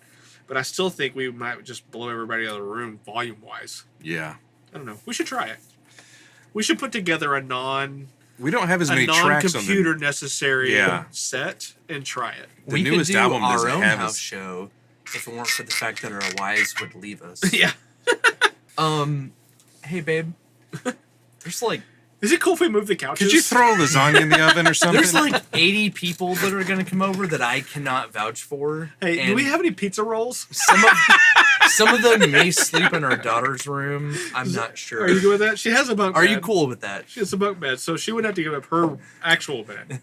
but I still think we might just blow everybody out of the room volume wise. Yeah. I don't know. We should try it. We should put together a We don't have as many tracks on the non-computer necessary Yeah. set and try it. The We newest could do album our doesn't own have house as- show if it weren't for the fact that our wives would leave us. Yeah. Hey babe, there's like Is it cool if we move the couches? Could you throw lasagna in the oven or something? there's like 80 people that are gonna come over that I cannot vouch for. Hey, do and we have any pizza rolls? some of them may sleep in our daughter's room. I'm not sure. Are you good with that? She has a bunk bed. Are you cool with that? She has a bunk bed, so she wouldn't have to give up her actual bed.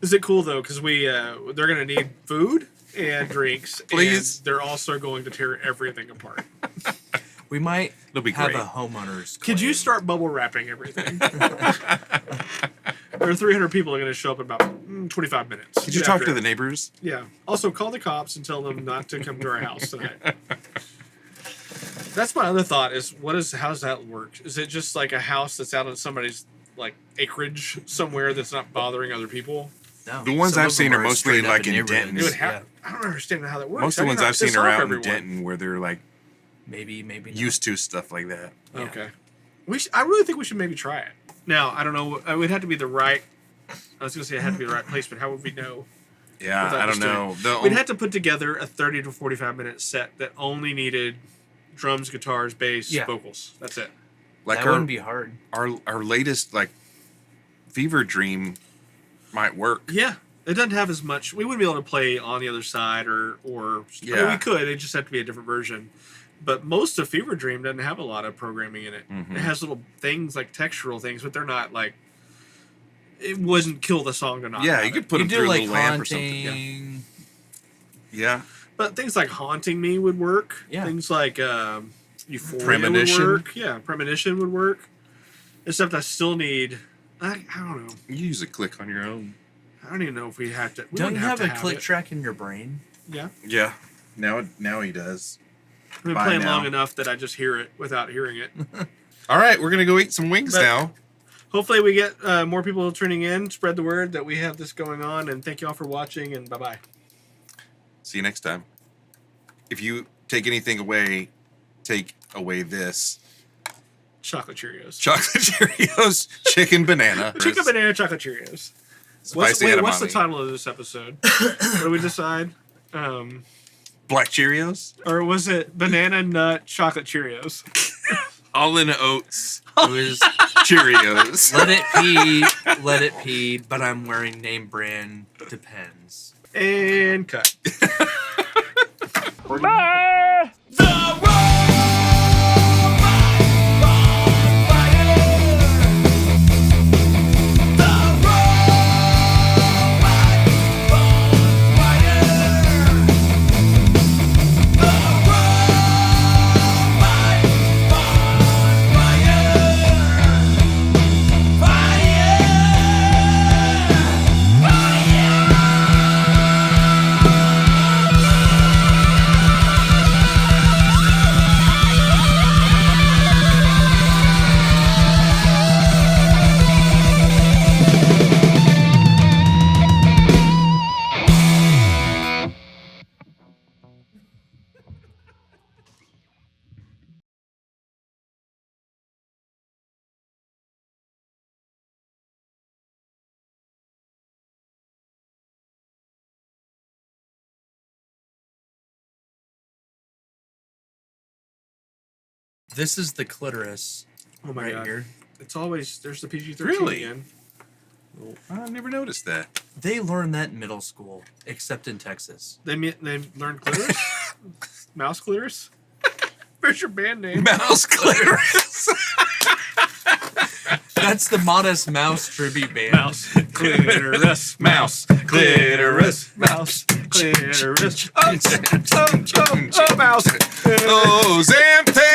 Is it cool though? Because they're gonna need food and drinks. Please. And they're also going to tear everything apart. We might It'll be have great. a homeowner's Could you claim. start bubble wrapping everything? There are 300 people are going to show up in about 25 minutes. Could you talk to the neighbors? Yeah. Also, call the cops and tell them not to come to our house tonight. That's my other thought is how does that work? Is it just like a house that's out on somebody's like acreage somewhere that's not bothering other people? No. The ones Some I've of them seen are mostly straight up like in neighborhoods. Denton. It would Yeah. have. I don't understand how that works. Most of the How ones do you I've not seen piss are off out everyone? in Denton where they're like Maybe not. used to stuff like that. Yeah. Okay. I really think we should maybe try it. Now, I don't know. It would have to be the right. I was going to say it had to be the right place, but how would we know? Yeah, Without I don't just doing know. The We'd have to put together a 30 to 45 minute set that only needed drums, guitars, bass, Yeah. vocals. That's it. like That wouldn't be hard. our latest like Fever Dream might work. Yeah. It doesn't have as much. We wouldn't be able to play On the Other Side or I mean, Yeah. we could. It just had to be a different version. But most of Fever Dream doesn't have a lot of programming in it. Mhm. It has little things like textural things, but they're not like. It wouldn't kill the song to not. Yeah, have you it. could put You them do through a like little lamp or something. haunting. Yeah. But things like Haunting Me would work. Yeah. Things like Euphoria Premonition. would work. Yeah, Premonition would work. Except I still need. I don't know. You use a click on your own. I don't even know if we have to. We Don't you wouldn't have a to click it. track in your brain? Yeah. Yeah. Now he does. I've been Bye playing now. long enough that I just hear it without hearing it. All right, we're gonna go eat some wings But- now. Hopefully, we get more people tuning in. Spread the word that we have this going on. And thank you all for watching. And bye bye. See you next time. If you take anything away, take away this Chocolate Cheerios. chocolate Cheerios, chicken banana, Chicken banana chocolate Cheerios. spicy What's the edamame. title of this episode? What do we decide? Black Cheerios, Or was it banana nut chocolate Cheerios? all in oats It was Cheerios. let it pee, but I'm wearing name brand Depends. And cut. This is the clitoris Oh my right god. here. It's always there's the PG-13 Really? again. I never noticed that. They learned that in middle school, except in Texas. They learned clitoris, mouse clitoris. Where's your band name? Mouse clitoris. That's the Modest Mouse tribute band. Mouse clitoris, mouse clitoris, mouse clitoris. Oh, mouse. Oh, Xanthan.